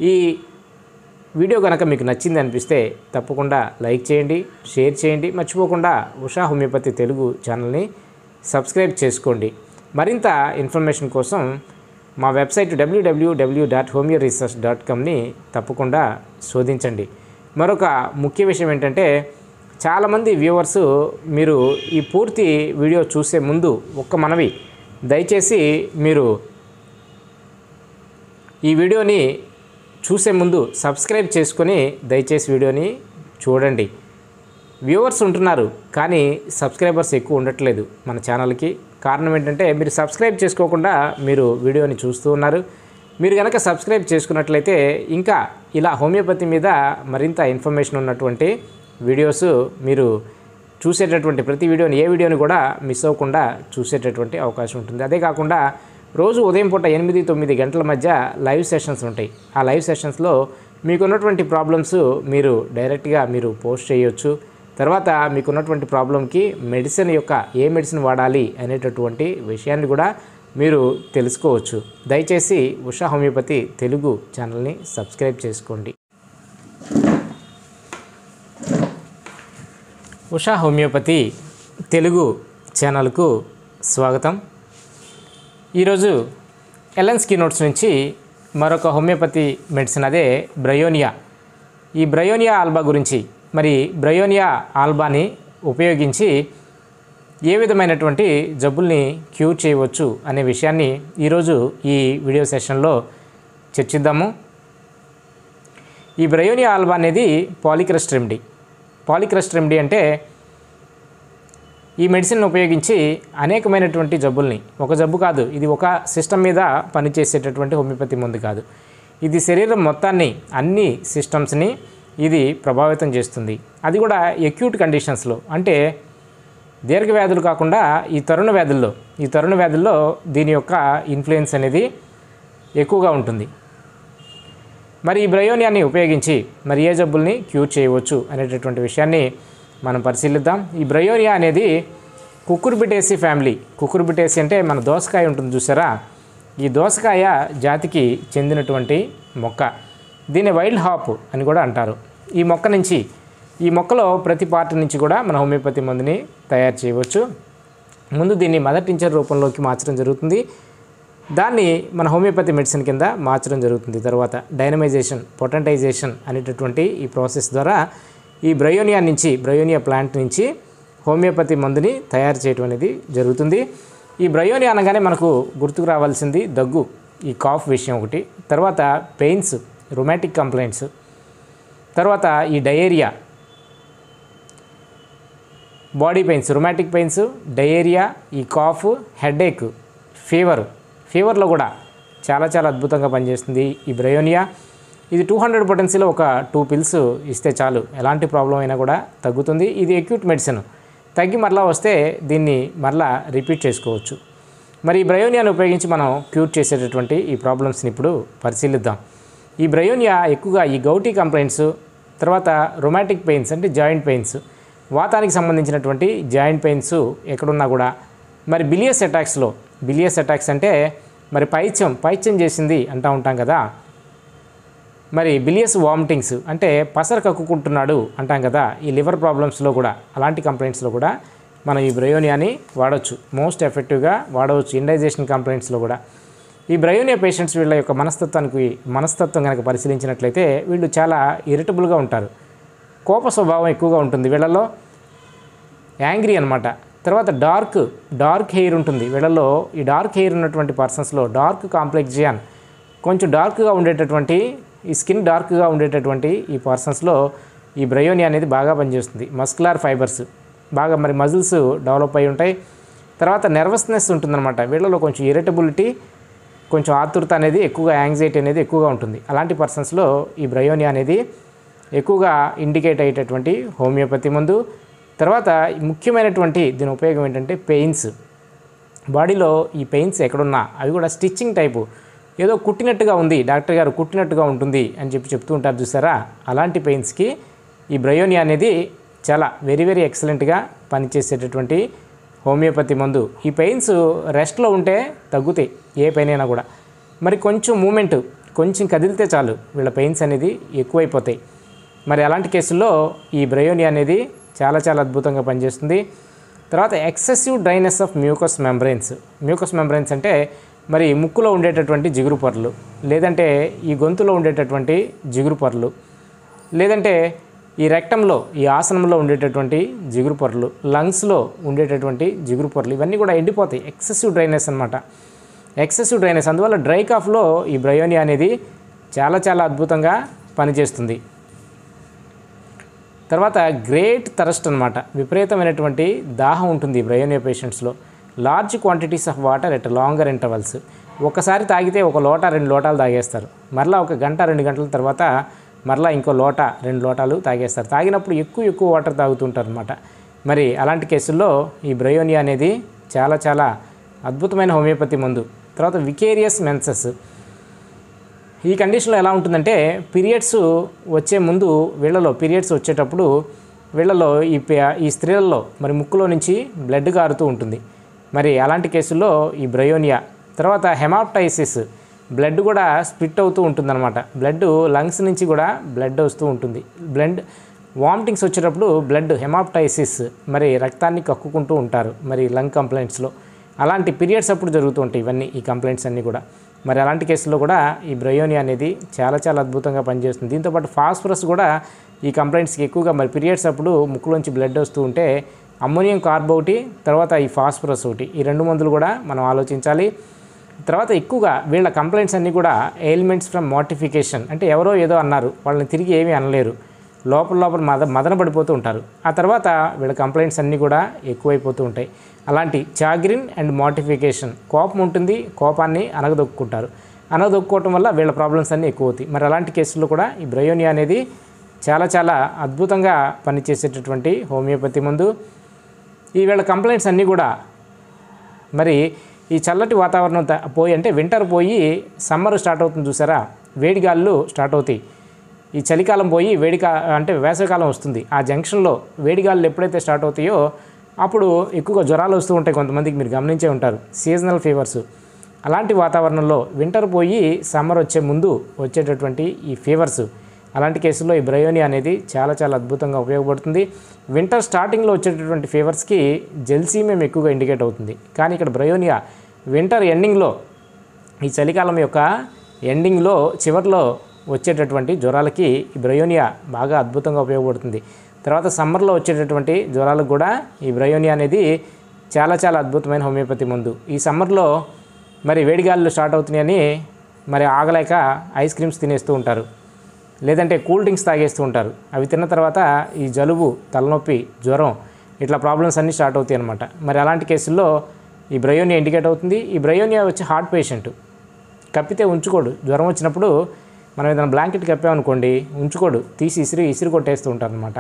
ఈ వీడియో కనుక మీకు నచ్చింది అనిపిస్తే తప్పకుండా లైక్ చేయండి, షేర్ చేయండి. మర్చిపోకుండా ఉషా హోమియోపతి తెలుగు ఛానల్ని సబ్స్క్రైబ్ చేసుకోండి. మరింత ఇన్ఫర్మేషన్ కోసం మా వెబ్సైట్ www.homeoresearch.comని తప్పకుండా శోధించండి. మరొక ముఖ్య విషయం ఏంటంటే, చాలామంది వ్యూవర్స్ మీరు ఈ పూర్తి వీడియో చూసే ముందు ఒక్క మనవి, దయచేసి మీరు ఈ వీడియోని చూసే ముందు సబ్స్క్రైబ్ చేసుకొని దయచేసి వీడియోని చూడండి. వ్యూవర్స్ ఉంటున్నారు కానీ సబ్స్క్రైబర్స్ ఎక్కువ ఉండట్లేదు మన ఛానల్కి. కారణం ఏంటంటే, మీరు సబ్స్క్రైబ్ చేసుకోకుండా మీరు వీడియోని చూస్తూ ఉన్నారు. మీరు కనుక సబ్స్క్రైబ్ చేసుకున్నట్లయితే ఇంకా ఇలా హోమియోపతి మీద మరింత ఇన్ఫర్మేషన్ ఉన్నటువంటి వీడియోస్ మీరు చూసేటటువంటి ప్రతి వీడియోని, ఏ వీడియోని కూడా మిస్ అవ్వకుండా చూసేటటువంటి అవకాశం ఉంటుంది. అదే కాకుండా రోజు ఉదయం పూట 8-9 గంటల మధ్య లైవ్ సెషన్స్ ఉంటాయి. ఆ లైవ్ సెషన్స్లో మీకున్నటువంటి ప్రాబ్లమ్స్ మీరు డైరెక్ట్గా మీరు పోస్ట్ చేయొచ్చు. తర్వాత మీకున్నటువంటి ప్రాబ్లంకి ఏ మెడిసిన్ వాడాలి అనేటటువంటి విషయాన్ని కూడా మీరు తెలుసుకోవచ్చు. దయచేసి ఉషా హోమియోపతి తెలుగు ఛానల్ని సబ్స్క్రైబ్ చేసుకోండి. ఉషా హోమియోపతి తెలుగు ఛానల్కు స్వాగతం. ఈరోజు ఎల్ఎన్స్కీ నోట్స్ నుంచి మరొక హోమియోపతి మెడిసిన్, అదే బ్రయోనియా. ఈ బ్రయోనియా ఆల్బా గురించి, మరి బ్రయోనియా ఆల్బాని ఉపయోగించి ఏ విధమైనటువంటి జబ్బుల్ని క్యూర్ చేయవచ్చు అనే విషయాన్ని ఈరోజు ఈ వీడియో సెషన్లో చర్చిద్దాము. ఈ బ్రయోనియా ఆల్బా అనేది పాలిక్రస్ట్ రెమెడీ. పాలిక్రస్ట్ రెమెడీ అంటే ఈ మెడిసిన్ ఉపయోగించి అనేకమైనటువంటి జబ్బుల్ని, ఒక జబ్బు కాదు, ఇది ఒక సిస్టమ్ మీద పనిచేసేటటువంటి హోమియోపతి మందు కాదు. ఇది శరీరం మొత్తాన్ని, అన్ని సిస్టమ్స్ని ఇది ప్రభావితం చేస్తుంది. అది కూడా అక్యూట్ కండిషన్స్లో, అంటే దీర్ఘ వ్యాధులు కాకుండా ఈ తరుణ వ్యాధుల్లో దీని యొక్క ఇన్ఫ్లుయెన్స్ అనేది ఎక్కువగా ఉంటుంది. మరి ఈ బ్రయోనియాని ఉపయోగించి మరి ఏ జబ్బుల్ని క్యూర్ చేయవచ్చు అనేటటువంటి విషయాన్ని మనం పరిశీలిద్దాం. ఈ బ్రయోనియా అనేది కుకుర్బిటేసి ఫ్యామిలీ. కుకుర్బిటేసి అంటే మన దోసకాయ ఉంటుంది చూసారా, ఈ దోసకాయ జాతికి చెందినటువంటి మొక్క. దీన్ని వైల్డ్ హాప్ అని కూడా అంటారు. ఈ మొక్కలో ప్రతి పార్ట్ నుంచి కూడా మన హోమియోపతి మందుని తయారు చేయవచ్చు. ముందు దీన్ని మదర్ టించర్ రూపంలోకి మార్చడం జరుగుతుంది. దాన్ని మన హోమియోపతి మెడిసిన్ కింద మార్చడం జరుగుతుంది. తర్వాత డైనమైజేషన్, పొటెంటైజేషన్ అనేటటువంటి ఈ ప్రాసెస్ ద్వారా ఈ బ్రయోనియా ప్లాంట్ నుంచి హోమియోపతి మందుని తయారు చేయడం అనేది జరుగుతుంది. ఈ బ్రయోనియా అనగానే మనకు గుర్తుకు రావాల్సింది దగ్గు, ఈ కాఫ్ విషయం ఒకటి, తర్వాత పెయిన్స్, రొమాటిక్ కంప్లైంట్స్, తర్వాత ఈ diarrhoea, body pains, రొమాటిక్ pains, diarrhoea, ఈ కాఫ్, హెడేక్, ఫీవర్లో కూడా చాలా అద్భుతంగా పనిచేస్తుంది ఈ బ్రయోనియా. ఇది 200 పొటెన్సీలో ఒక 2 పిల్స్ ఇస్తే చాలు, ఎలాంటి ప్రాబ్లం అయినా కూడా తగ్గుతుంది. ఇది అక్యూట్ మెడిసిన్. తగ్గి మరలా వస్తే దీన్ని మరలా రిపీట్ చేసుకోవచ్చు. మరి ఈ బ్రయోనియాను ఉపయోగించి మనం క్యూర్ చేసేటటువంటి ఈ ప్రాబ్లమ్స్ని ఇప్పుడు పరిశీలిద్దాం. ఈ బ్రయోనియా ఎక్కువగా ఈ గౌటీ కంప్లైంట్స్, తర్వాత రొమాటిక్ పెయిన్స్ అంటే జాయింట్ పెయిన్స్, వాతానికి సంబంధించినటువంటి జాయింట్ పెయిన్స్ ఎక్కడున్నా కూడా, మరి బిలియస్ అటాక్స్ అంటే మరి పైత్యం చేసింది అంటూ ఉంటాం కదా, మరి బిలియస్ వామిటింగ్స్ అంటే పసరు కక్కుకుంటున్నాడు అంటాం కదా, ఈ లివర్ ప్రాబ్లమ్స్లో కూడా, అలాంటి కంప్లైంట్స్లో కూడా మనం ఈ బ్రయోనియాని వాడవచ్చు. మోస్ట్ ఎఫెక్టివ్గా వాడవచ్చు ఇండైజేషన్ కంప్లైంట్స్లో కూడా. ఈ బ్రయోనియా పేషెంట్స్ వీళ్ళ యొక్క మనస్తత్వం కనుక పరిశీలించినట్లయితే వీళ్ళు చాలా ఇరిటబుల్గా ఉంటారు. కోప స్వభావం ఎక్కువగా ఉంటుంది వీళ్ళలో, యాంగ్రీ అనమాట. తర్వాత డార్క్ హెయిర్ ఉంటుంది వీళ్ళలో. ఈ డార్క్ హెయిర్ ఉన్నటువంటి పర్సన్స్లో డార్క్ కాంప్లెక్సియన్, కొంచెం డార్క్గా ఉండేటటువంటి, ఈ స్కిన్ డార్క్గా ఉండేటటువంటి ఈ పర్సన్స్లో ఈ బ్రయోనియా అనేది బాగా పనిచేస్తుంది. మస్కులర్ ఫైబర్స్ బాగా, మరి మజిల్స్ డెవలప్ అయి ఉంటాయి. తర్వాత నెర్వస్నెస్ ఉంటుందన్నమాట వీళ్ళలో, కొంచెం ఇరిటబిలిటీ, కొంచెం ఆతురత అనేది ఎక్కువగా, యాంగ్జైటీ అనేది ఎక్కువగా ఉంటుంది. అలాంటి పర్సన్స్లో ఈ బ్రయోనియా అనేది ఎక్కువగా ఇండికేట్ అయ్యేటటువంటి హోమియోపతి మందు. తర్వాత ముఖ్యమైనటువంటి దీని ఉపయోగం ఏంటంటే పెయిన్స్, బాడీలో ఈ పెయిన్స్ ఎక్కడున్నా అవి కూడా స్టిచ్చింగ్ టైపు, ఏదో కుట్టినట్టుగా ఉంది, డాక్టర్ గారు కుట్టినట్టుగా ఉంటుంది అని చెప్తూ ఉంటారు చూసారా, అలాంటి పెయిన్స్కి ఈ బ్రయోనియా అనేది చాలా వెరీ ఎక్సలెంట్గా పనిచేసేటటువంటి హోమియోపతి మందు. ఈ పెయిన్స్ రెస్ట్లో ఉంటే తగ్గుతాయి, ఏ పెయిన్ అయినా కూడా. మరి కొంచెం కొంచెం కదిలితే చాలు వీళ్ళ పెయిన్స్ అనేది ఎక్కువైపోతాయి. మరి అలాంటి కేసుల్లో ఈ బ్రయోనియా అనేది చాలా చాలా అద్భుతంగా పనిచేస్తుంది. తర్వాత excessive dryness of mucus membranes. Mucus membranes అంటే మరి ముక్కులో ఉండేటటువంటి జిగురు పొరలు, లేదంటే ఈ గొంతులో ఉండేటటువంటి జిగురు పొరలు, లేదంటే ఈ రెక్టంలో ఈ ఆసనంలో ఉండేటటువంటి జిగురు పొరలు, లంగ్స్లో ఉండేటటువంటి జిగురు పొరలు, ఇవన్నీ కూడా ఎండిపోతాయి. ఎక్సెసివ్ డ్రైనెస్ అనమాట. ఎక్సెసివ్ డ్రైనెస్ అందువల్ల డ్రై కాఫ్లో ఈ బ్రయోనియా అనేది చాలా చాలా అద్భుతంగా పనిచేస్తుంది. తర్వాత గ్రేట్ థరస్ట్ అనమాట. విపరీతమైనటువంటి దాహం ఉంటుంది బ్రయోనియా పేషెంట్స్లో. Large quantities of water at longer intervals. ఒకసారి తాగితే 1 లోటా 2 లోటాలు తాగేస్తారు. మరలా 1 గంట 2 గంటల తర్వాత మరలా ఇంకో లోటా 2 లోటాలు తాగేస్తారు. తాగినప్పుడు ఎక్కువ వాటర్ తాగుతుంటారు అనమాట. మరి అలాంటి కేసుల్లో ఈ బ్రయోనియా అనేది చాలా చాలా అద్భుతమైన హోమియోపతి మందు. తర్వాత వికేరియస్ మెన్సెస్. ఈ కండిషన్లో ఎలా ఉంటుందంటే పీరియడ్స్ వచ్చే ముందు వీళ్ళలో పీరియడ్స్ వచ్చేటప్పుడు వీళ్ళలో ఈ స్త్రీలలో మరి ముక్కులో నుంచి బ్లడ్ కారుతూ ఉంటుంది. మరి అలాంటి కేసుల్లో ఈ బ్రయోనియా. తర్వాత హెమాప్టైసిస్. బ్లడ్ కూడా స్ప్లిట్ అవుతూ ఉంటుందన్నమాట. బ్లడ్ లంగ్స్ నుంచి కూడా బ్లడ్ వస్తూ ఉంటుంది. వామిటింగ్స్ వచ్చేటప్పుడు బ్లడ్ హెమాప్టైసిస్, మరి రక్తాన్ని కక్కుకుంటూ ఉంటారు మరి లంగ్ కంప్లైంట్స్లో. అలాంటి పీరియడ్స్ అప్పుడు జరుగుతూ ఉంటాయి ఇవన్నీ, ఈ కంప్లైంట్స్ అన్నీ కూడా. మరి అలాంటి కేసుల్లో కూడా ఈ బ్రయోనియా అనేది చాలా చాలా అద్భుతంగా పనిచేస్తుంది. దీంతోపాటు ఫాస్ఫరస్ కూడా ఈ కంప్లైంట్స్కి ఎక్కువగా, మరి పీరియడ్స్ అప్పుడు ముక్కులోంచి బ్లడ్ వస్తూ ఉంటే అమ్మోనియం కార్బ్ ఒకటి, తర్వాత ఈ ఫాస్ఫరస్ ఒకటి, ఈ 2 మందులు కూడా మనం ఆలోచించాలి. తర్వాత ఎక్కువగా వీళ్ళ కంప్లైంట్స్ అన్నీ కూడా ఎయిల్మెంట్స్ ఫ్రమ్ మోర్టిఫికేషన్. అంటే ఎవరో ఏదో అన్నారు, వాళ్ళని తిరిగి ఏమీ అనలేరు, లోపల మదన పడిపోతూ ఉంటారు. ఆ తర్వాత వీళ్ళ కంప్లైంట్స్ అన్నీ కూడా ఎక్కువైపోతూ ఉంటాయి. అలాంటి చాగ్రిన్ అండ్ మోర్టిఫికేషన్. కోపం ఉంటుంది, కోపాన్ని అనగదొక్కుకోవటం వల్ల వీళ్ళ ప్రాబ్లమ్స్ అన్నీ ఎక్కువ అవుతాయి. మరి అలాంటి కేసుల్లో కూడా ఈ బ్రయోనియా అనేది చాలా చాలా అద్భుతంగా పనిచేసేటటువంటి హోమియోపతి మందు. ఈ వీళ్ళ కంప్లైంట్స్ అన్నీ కూడా మరి ఈ చల్లటి వాతావరణం పోయి, అంటే వింటర్ పోయి సమ్మర్ స్టార్ట్ అవుతుంది చూసారా, వేడిగాళ్ళు స్టార్ట్ అవుతాయి. ఈ చలికాలం పోయి అంటే వేసవికాలం వస్తుంది. ఆ జంక్షన్లో వేడిగాళ్ళు ఎప్పుడైతే స్టార్ట్ అవుతాయో అప్పుడు ఎక్కువగా జ్వరాలు వస్తూ ఉంటాయి. కొంతమందికి మీరు గమనించే ఉంటారు, సీజనల్ ఫీవర్స్. అలాంటి వాతావరణంలో వింటర్ పోయి సమ్మర్ వచ్చే ముందు వచ్చేటటువంటి ఈ ఫీవర్స్, అలాంటి కేసుల్లో ఈ బ్రయోనియా అనేది చాలా చాలా అద్భుతంగా ఉపయోగపడుతుంది. వింటర్ స్టార్టింగ్లో వచ్చేటటువంటి ఫీవర్స్కి జెల్సీమియం ఎక్కువగా ఇండికేట్ అవుతుంది. కానీ ఇక్కడ బ్రయోనియా వింటర్ ఎండింగ్లో, ఈ చలికాలం యొక్క ఎండింగ్లో చివరిలో వచ్చేటటువంటి జ్వరాలకి ఈ బ్రయోనియా బాగా అద్భుతంగా ఉపయోగపడుతుంది. తర్వాత సమ్మర్లో వచ్చేటటువంటి జ్వరాలకు కూడా ఈ బ్రయోనియా అనేది చాలా చాలా అద్భుతమైన హోమియోపతి మందు. ఈ సమ్మర్లో మరి వేడిగాళ్ళు స్టార్ట్ అవుతున్నాయని మరి ఆగలేక ఐస్ క్రీమ్స్ తినేస్తూ ఉంటారు, లేదంటే కూల్ డ్రింక్స్ తాగేస్తూ ఉంటారు. అవి తిన్న తర్వాత ఈ జలుబు, తలనొప్పి, జ్వరం ఇట్లా ప్రాబ్లమ్స్ అన్నీ స్టార్ట్ అవుతాయి అన్నమాట. మరి అలాంటి కేసుల్లో ఈ బ్రయోనియా ఇండికేట్ అవుతుంది. ఈ బ్రయోనియా వచ్చి హార్ట్ పేషెంట్, కప్పితే ఉంచుకోడు. జ్వరం వచ్చినప్పుడు మనం ఏదైనా బ్లాంకెట్ కప్పామనుకోండి, ఉంచుకోడు, తీసి ఇసిరి కొట్టేస్తూ ఉంటారు అనమాట.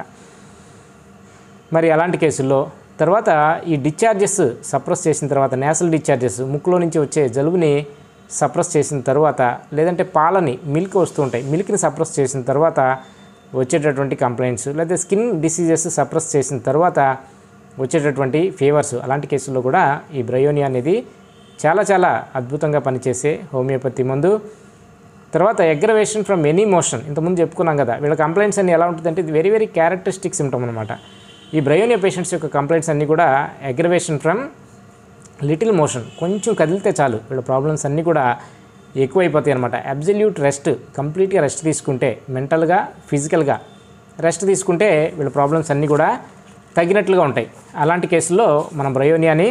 మరి అలాంటి కేసుల్లో తర్వాత ఈ డిశ్చార్జెస్ సప్రెస్ చేసిన తర్వాత, నేసల్ డిశ్చార్జెస్, ముక్కులో నుంచి వచ్చే జలుబుని సప్రెస్ చేసిన తర్వాత, లేదంటే పాలని మిల్క్ వస్తూ ఉంటాయి, మిల్క్ని సప్రెస్ చేసిన తర్వాత వచ్చేటటువంటి కంప్లైంట్స్, లేదా స్కిన్ డిసీజెస్ సప్రెస్ చేసిన తర్వాత వచ్చేటటువంటి ఫీవర్స్, అలాంటి కేసుల్లో కూడా ఈ బ్రయోనియా అనేది చాలా చాలా అద్భుతంగా పనిచేసే హోమియోపతి మందు. తర్వాత అగ్రవేషన్ ఫ్రమ్ ఎనీ మోషన్. ఇంతకుముందు చెప్పుకున్నాం కదా, వీళ్ళ కంప్లైంట్స్ అన్ని ఎలా ఉంటుందంటే ఇది వెరీ క్యారెక్టరిస్టిక్ సిమ్టమ్ అనమాట. ఈ బ్రయోనియా పేషెంట్స్ యొక్క కంప్లైంట్స్ అన్నీ కూడా అగ్రవేషన్ ఫ్రమ్ లిటిల్ మోషన్. కొంచెం కదిలితే చాలు వీళ్ళ ప్రాబ్లమ్స్ అన్నీ కూడా ఎక్కువైపోతాయి అనమాట. అబ్జల్యూట్ రెస్ట్, కంప్లీట్గా రెస్ట్ తీసుకుంటే, మెంటల్గా ఫిజికల్గా రెస్ట్ తీసుకుంటే వీళ్ళ ప్రాబ్లమ్స్ అన్నీ కూడా తగ్గినట్లుగా ఉంటాయి. అలాంటి కేసుల్లో మనం బ్రయోనియాని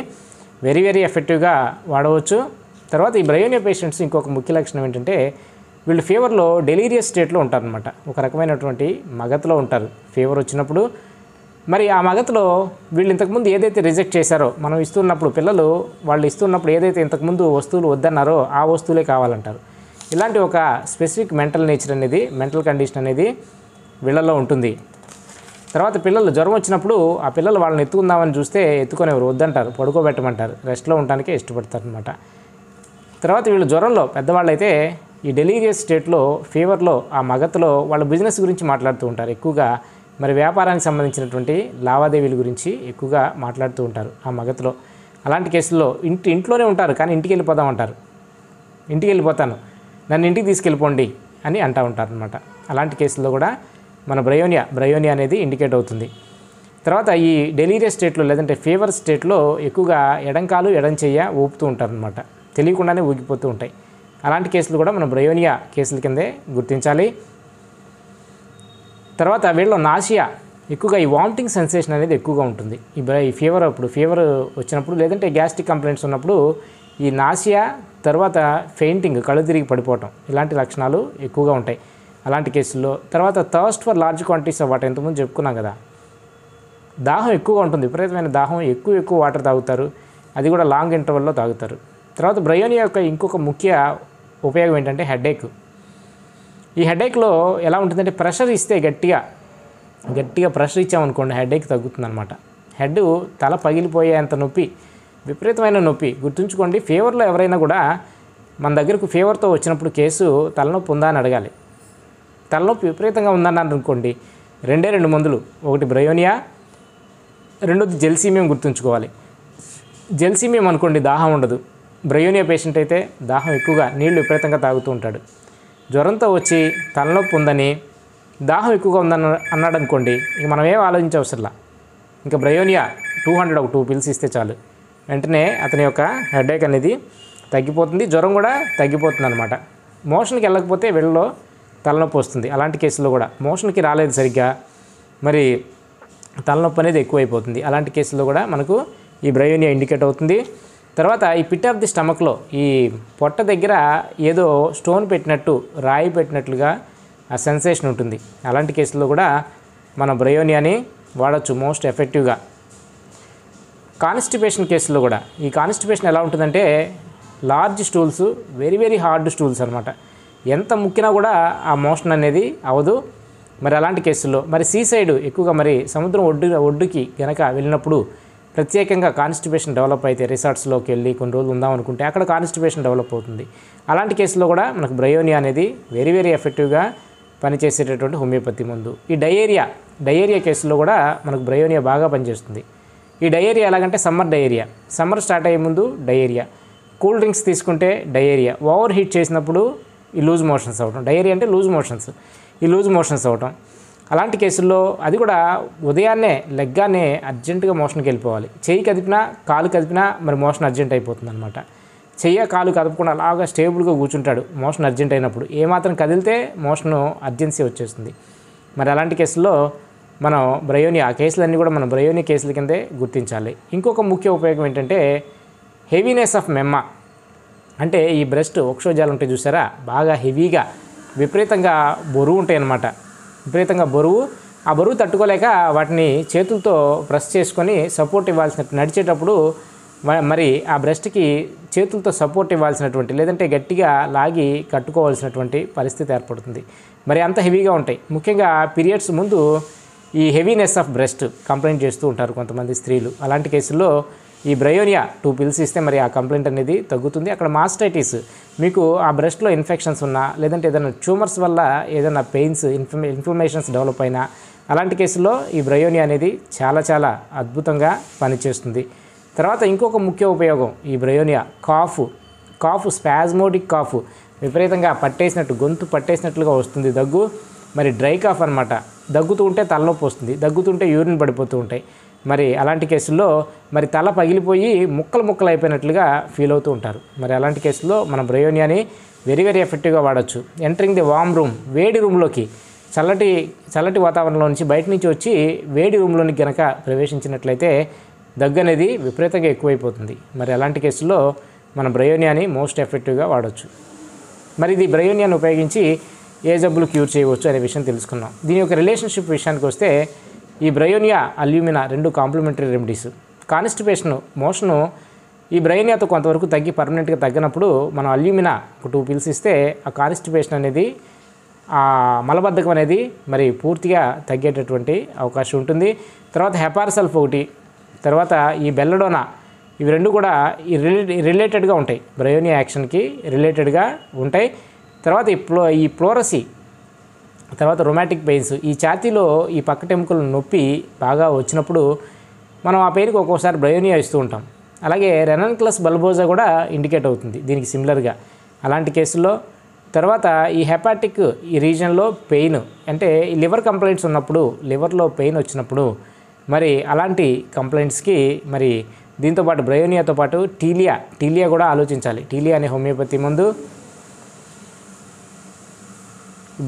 వెరీ ఎఫెక్టివ్గా వాడవచ్చు. తర్వాత ఈ బ్రయోనియా పేషెంట్స్ ఇంకొక ముఖ్య లక్షణం ఏంటంటే వీళ్ళు ఫీవర్లో డెలీరియస్ స్టేట్లో ఉంటారనమాట. ఒక రకమైనటువంటి మగతలో ఉంటారు ఫీవర్ వచ్చినప్పుడు. మరి ఆ మగతలో వీళ్ళు ఇంతకుముందు ఏదైతే రిజెక్ట్ చేశారో, మనం ఇస్తున్నప్పుడు పిల్లలు వాళ్ళు ఇస్తున్నప్పుడు ఏదైతే ఇంతకుముందు వస్తువులు వద్దన్నారో ఆ వస్తువులే కావాలంటారు. ఇలాంటి ఒక స్పెసిఫిక్ మెంటల్ నేచర్ అనేది, మెంటల్ కండిషన్ అనేది వీళ్ళలో ఉంటుంది. తర్వాత పిల్లలు జ్వరం వచ్చినప్పుడు ఆ పిల్లలు వాళ్ళని ఎత్తుకుందామని చూస్తే ఎత్తుకొనేవారు, వద్దంటారు, పడుకోబెట్టమంటారు, రెస్ట్లో ఉండడానికే ఇష్టపడతారు అనమాట. తర్వాత వీళ్ళు జ్వరంలో పెద్దవాళ్ళు అయితే ఈ డెలీరియస్ స్టేట్లో, ఫీవర్లో, ఆ మగతలో వాళ్ళ బిజినెస్ గురించి మాట్లాడుతూ ఉంటారు ఎక్కువగా. మరి వ్యాపారానికి సంబంధించినటువంటి లావాదేవీల గురించి ఎక్కువగా మాట్లాడుతూ ఉంటారు ఆ మగతలో. అలాంటి కేసుల్లో ఇంట్లోనే ఉంటారు, కానీ ఇంటికి వెళ్ళిపోతాను, నన్ను ఇంటికి తీసుకెళ్ళిపోండి అని అంటూ ఉంటారనమాట. అలాంటి కేసుల్లో కూడా మన బ్రయోనియా అనేది ఇండికేట్ అవుతుంది. తర్వాత ఈ డెలీరియస్ స్టేట్లో లేదంటే ఫీవర్ స్టేట్లో ఎక్కువగా ఎడంకాలు ఎడం చెయ్య ఊపుతూ ఉంటారనమాట, తెలియకుండానే ఊగిపోతూ ఉంటాయి. అలాంటి కేసులు కూడా మనం బ్రయోనియా కేసుల కిందే గుర్తించాలి. తర్వాత వీళ్ళలో నాసియా ఎక్కువగా ఈ వామిటింగ్ సెన్సేషన్ అనేది ఎక్కువగా ఉంటుంది. ఈ ఫీవర్ వచ్చినప్పుడు లేదంటే గ్యాస్ట్రిక్ కంప్లైంట్స్ ఉన్నప్పుడు ఈ నాసియా, తర్వాత ఫెయింటింగ్, కళ్ళు తిరిగి పడిపోవటం, ఇలాంటి లక్షణాలు ఎక్కువగా ఉంటాయి అలాంటి కేసుల్లో. తర్వాత thirst for large quantities of water, ఇంతకుముందు చెప్పుకున్నాం కదా, దాహం ఎక్కువగా ఉంటుంది, విపరీతమైన దాహం, ఎక్కువ వాటర్ తాగుతారు, అది కూడా లాంగ్ ఇంటర్వల్లో తాగుతారు. తర్వాత బ్రయోనియా యొక్క ఇంకొక ముఖ్య ఉపయోగం ఏంటంటే హెడేక్. ఈ హెడేక్లో ఎలా ఉంటుందంటే ప్రెషర్ ఇస్తే గట్టిగా ప్రెషర్ ఇచ్చామనుకోండి హెడేక్ తగ్గుతుందన్నమాట. హెడ్ తల పగిలిపోయేంత నొప్పి, విపరీతమైన నొప్పి. గుర్తుంచుకోండి, ఫీవర్లో ఎవరైనా కూడా మన దగ్గరకు ఫీవర్తో వచ్చినప్పుడు కేసు తలనొప్పి ఉందా అని అడగాలి. తలనొప్పి విపరీతంగా ఉందన్నారు అనుకోండి, రెండు మందులు, ఒకటి బ్రయోనియా, రెండోది జెల్సీమియం గుర్తుంచుకోవాలి. జెల్సీమియం అనుకోండి దాహం ఉండదు, బ్రయోనియా పేషెంట్ అయితే దాహం ఎక్కువగా, నీళ్లు విపరీతంగా తాగుతూ ఉంటాడు. జ్వరంతో వచ్చి తలనొప్పి ఉందని, దాహం ఎక్కువగా ఉందని అన్నాడు అనుకోండి, ఇక మనం ఏం ఆలోచించవసరంలా, ఇంకా బ్రయోనియా 200 ఒక 2 పిల్స్ ఇస్తే చాలు, వెంటనే అతని యొక్క హెడేక్ అనేది తగ్గిపోతుంది, జ్వరం కూడా తగ్గిపోతుంది అనమాట. మోషన్కి వెళ్ళకపోతే వీళ్ళలో తలనొప్పి వస్తుంది. అలాంటి కేసుల్లో కూడా మోషన్కి రాలేదు సరిగ్గా, మరి తలనొప్పి అనేది ఎక్కువైపోతుంది. అలాంటి కేసుల్లో కూడా మనకు ఈ బ్రయోనియా ఇండికేట్ అవుతుంది. తర్వాత ఈ పిట్ ఆఫ్ ది స్టమక్లో ఈ పొట్ట దగ్గర ఏదో స్టోన్ పెట్టినట్టు, రాయి పెట్టినట్లుగా ఆ సెన్సేషన్ ఉంటుంది. అలాంటి కేసుల్లో కూడా మన బ్రయోనియాని వాడచ్చు మోస్ట్ ఎఫెక్టివ్గా. కాన్స్టిపేషన్ కేసుల్లో కూడా ఈ కాన్స్టిపేషన్ ఎలా ఉంటుందంటే large stools, very hard stools అనమాట, ఎంత ముక్కినా కూడా ఆ మోషన్ అనేది అవదు. మరి అలాంటి కేసుల్లో మరి సీసైడ్ ఎక్కువగా, మరి సముద్రం ఒడ్డుకి కనుక వెళ్ళినప్పుడు ప్రత్యేకంగా కాన్స్టిపేషన్ డెవలప్ అయితే, రిసార్ట్స్లోకి వెళ్ళి కొన్ని రోజులు ఉందాం అనుకుంటే అక్కడ కాన్స్టిపేషన్ డెవలప్ అవుతుంది. అలాంటి కేసుల్లో కూడా మనకు బ్రయోనియా అనేది వెరీ ఎఫెక్టివ్గా పనిచేసేటటువంటి హోమియోపతి మందు. ఈ డయేరియా కేసుల్లో కూడా మనకు బ్రయోనియా బాగా పనిచేస్తుంది. ఈ డయేరియా ఎలాగంటే సమ్మర్ స్టార్ట్ అయ్యే ముందు డయేరియా, కూల్ డ్రింక్స్ తీసుకుంటే డయేరియా, ఓవర్ హీట్ చేసినప్పుడు ఈ లూజ్ మోషన్స్ అవ్వటం, డయేరియా అంటే లూజ్ మోషన్స్ అవ్వటం. అలాంటి కేసుల్లో అది కూడా ఉదయాన్నే లెగ్గానే అర్జెంటుగా మోషన్కి వెళ్ళిపోవాలి. చెయ్యి కదిపినా కాలు కదిపినా మరి మోషన్ అర్జెంట్ అయిపోతుంది అనమాట. చెయ్యి కాలు కదపకుండా అలాగా స్టేబుల్గా కూర్చుంటాడు మోషన్ అర్జెంట్ అయినప్పుడు, ఏమాత్రం కదిలితే మోషన్ అర్జెన్సీ వచ్చేస్తుంది. మరి అలాంటి కేసుల్లో మనం బ్రయోనియా కేసులన్నీ కూడా మనం బ్రయోనియా కేసుల కిందే గుర్తించాలి. ఇంకొక ముఖ్య ఉపయోగం ఏంటంటే హెవీనెస్ ఆఫ్ మెమ్మా, అంటే ఈ బ్రెస్ట్ వక్షోజాలు ఉంటాయి చూసారా, బాగా హెవీగా విపరీతంగా బరువు ఉంటాయి అన్నమాట. విపరీతంగా ఆ బరువు తట్టుకోలేక వాటిని చేతులతో ప్రెస్ చేసుకొని సపోర్ట్ ఇవ్వాల్సినట్టు, నడిచేటప్పుడు మరి ఆ బ్రెస్ట్కి చేతులతో సపోర్ట్ ఇవ్వాల్సినటువంటి, లేదంటే గట్టిగా లాగి కట్టుకోవాల్సినటువంటి పరిస్థితి ఏర్పడుతుంది. మరి అంత హెవీగా ఉంటాయి. ముఖ్యంగా పీరియడ్స్ ముందు ఈ హెవీనెస్ ఆఫ్ బ్రెస్ట్ కంప్లైంట్ చేస్తూ ఉంటారు కొంతమంది స్త్రీలు. అలాంటి కేసుల్లో ఈ బ్రయోనియా 2 పిల్స్ ఇస్తే మరి ఆ కంప్లైంట్ అనేది తగ్గుతుంది. అక్కడ మాస్టైటిస్, మీకు ఆ బ్రెస్ట్లో ఇన్ఫెక్షన్స్ ఉన్నా, లేదంటే ఏదైనా ట్యూమర్స్ వల్ల ఏదైనా పెయిన్స్, ఇన్ఫ్లమేషన్స్ డెవలప్ అయినా, అలాంటి కేసుల్లో ఈ బ్రయోనియా అనేది చాలా అద్భుతంగా పనిచేస్తుంది. తర్వాత ఇంకొక ముఖ్య ఉపయోగం ఈ బ్రయోనియా, కాఫ్ స్పాజ్మోడిక్ కాఫ్, విపరీతంగా గొంతు పట్టేసినట్లుగా వస్తుంది దగ్గు, మరి డ్రై కాఫ్ అనమాట. దగ్గుతూ ఉంటే తలనొప్పి వస్తుంది, దగ్గుతుంటే యూరిన్ పడిపోతూ ఉంటాయి. మరి అలాంటి కేసుల్లో మరి తల పగిలిపోయి ముక్కలు అయిపోయినట్లుగా ఫీల్ అవుతూ ఉంటారు. మరి అలాంటి కేసుల్లో మన బ్రయోనియాని వెరీ ఎఫెక్టివ్గా వాడచ్చు. ఎంటరింగ్ ది వార్మ్ రూమ్, వేడి రూమ్లోకి, చల్లటి వాతావరణంలో నుంచి బయట నుంచి వచ్చి వేడి రూమ్లోకి కనుక ప్రవేశించినట్లయితే దగ్గు అనేది విపరీతంగా ఎక్కువైపోతుంది. మరి అలాంటి కేసుల్లో మన బ్రయోనియాని మోస్ట్ ఎఫెక్టివ్గా వాడచ్చు. మరి ఇది బ్రయోనియాని ఉపయోగించి ఏ జబ్బులు క్యూర్ చేయవచ్చు అనే విషయం తెలుసుకున్నాం. దీని యొక్క రిలేషన్షిప్ విషయానికి వస్తే ఈ bryonia, alumina 2 complementary remedies. Constipation, motion ఈ బ్రయోనియాతో కొంతవరకు తగ్గి పర్మనెంట్గా తగ్గినప్పుడు మనం అల్యూమినా ఒక 2 పిల్స్ ఇస్తే ఆ కాన్స్టిపేషన్ అనేది, ఆ మలబద్ధకం అనేది మరి పూర్తిగా తగ్గేటటువంటి అవకాశం ఉంటుంది. తర్వాత హెపార్సల్ఫ్ ఒకటి, తర్వాత ఈ బెల్లడోనా, ఇవి 2 కూడా రిలేటెడ్గా ఉంటాయి, బ్రయోనియా యాక్షన్కి రిలేటెడ్గా ఉంటాయి. తర్వాత ఈ ప్లోరసీ, తర్వాత రొమాటిక్ పెయిన్స్, ఈ ఛాతీలో ఈ పక్కటెముకల నొప్పి బాగా వచ్చినప్పుడు మనం ఆ పెయిన్కి ఒక్కోసారి బ్రయోనియా ఇస్తూ ఉంటాం. అలాగే రెనన్క్లస్ బల్బోజా కూడా ఇండికేట్ అవుతుంది దీనికి సిమిలర్గా. అలాంటి కేసుల్లో తర్వాత ఈ హెపాటిక్ ఈ రీజన్లో పెయిన్ అంటే లివర్ కంప్లైంట్స్ ఉన్నప్పుడు, లివర్లో పెయిన్ వచ్చినప్పుడు మరి అలాంటి కంప్లైంట్స్కి మరి దీంతోపాటు బ్రయోనియాతో పాటు టీలియా కూడా ఆలోచించాలి. టీలియా అనే హోమియోపతి మందు.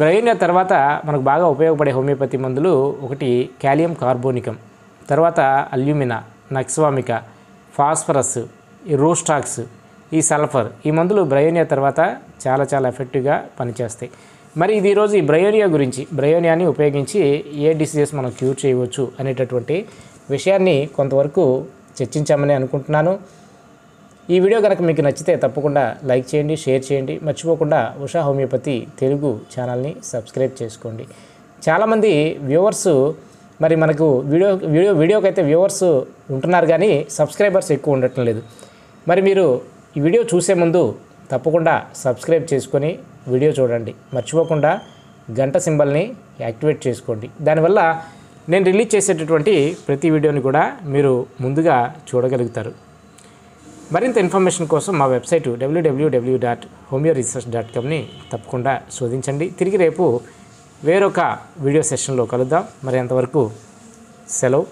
బ్రయోనియా తర్వాత మనకు బాగా ఉపయోగపడే హోమియోపతి మందులు ఒకటి కాలియం కార్బోనికం, తర్వాత అల్యూమినా, నక్స్వామిక, ఫాస్ఫరస్, ఈ రోస్టాక్స్, ఈ సల్ఫర్, ఈ మందులు బ్రయోనియా తర్వాత చాలా చాలా ఎఫెక్టివ్గా పనిచేస్తాయి. మరి ఇది ఈరోజు ఈ బ్రయోనియాని ఉపయోగించి ఏ డిసీజెస్ మనం క్యూర్ చేయవచ్చు అనేటటువంటి విషయాన్ని కొంతవరకు చర్చించామని అనుకుంటున్నాను. ఈ వీడియో కనుక మీకు నచ్చితే తప్పకుండా లైక్ చేయండి, షేర్ చేయండి. మర్చిపోకుండా ఉషా హోమియోపతి తెలుగు ఛానల్ని సబ్స్క్రైబ్ చేసుకోండి. చాలామంది వ్యూవర్స్ మరి మనకు వీడియోకైతే వ్యూవర్స్ ఉంటున్నారు కానీ సబ్స్క్రైబర్స్ ఎక్కువ ఉండటం లేదు. మరి మీరు ఈ వీడియో చూసే ముందు తప్పకుండా సబ్స్క్రైబ్ చేసుకొని వీడియో చూడండి. మర్చిపోకుండా గంట సింబల్ని యాక్టివేట్ చేసుకోండి. దానివల్ల నేను రిలీజ్ చేసేటటువంటి ప్రతి వీడియోని కూడా మీరు ముందుగా చూడగలుగుతారు. మరింత ఇన్ఫర్మేషన్ కోసం మా వెబ్సైట్ www.homeoresearch.comని తప్పకుండా శోధించండి. తిరిగి రేపు వేరొక వీడియో సెషన్లో కలుద్దాం. మరి అంతవరకు సెలవు.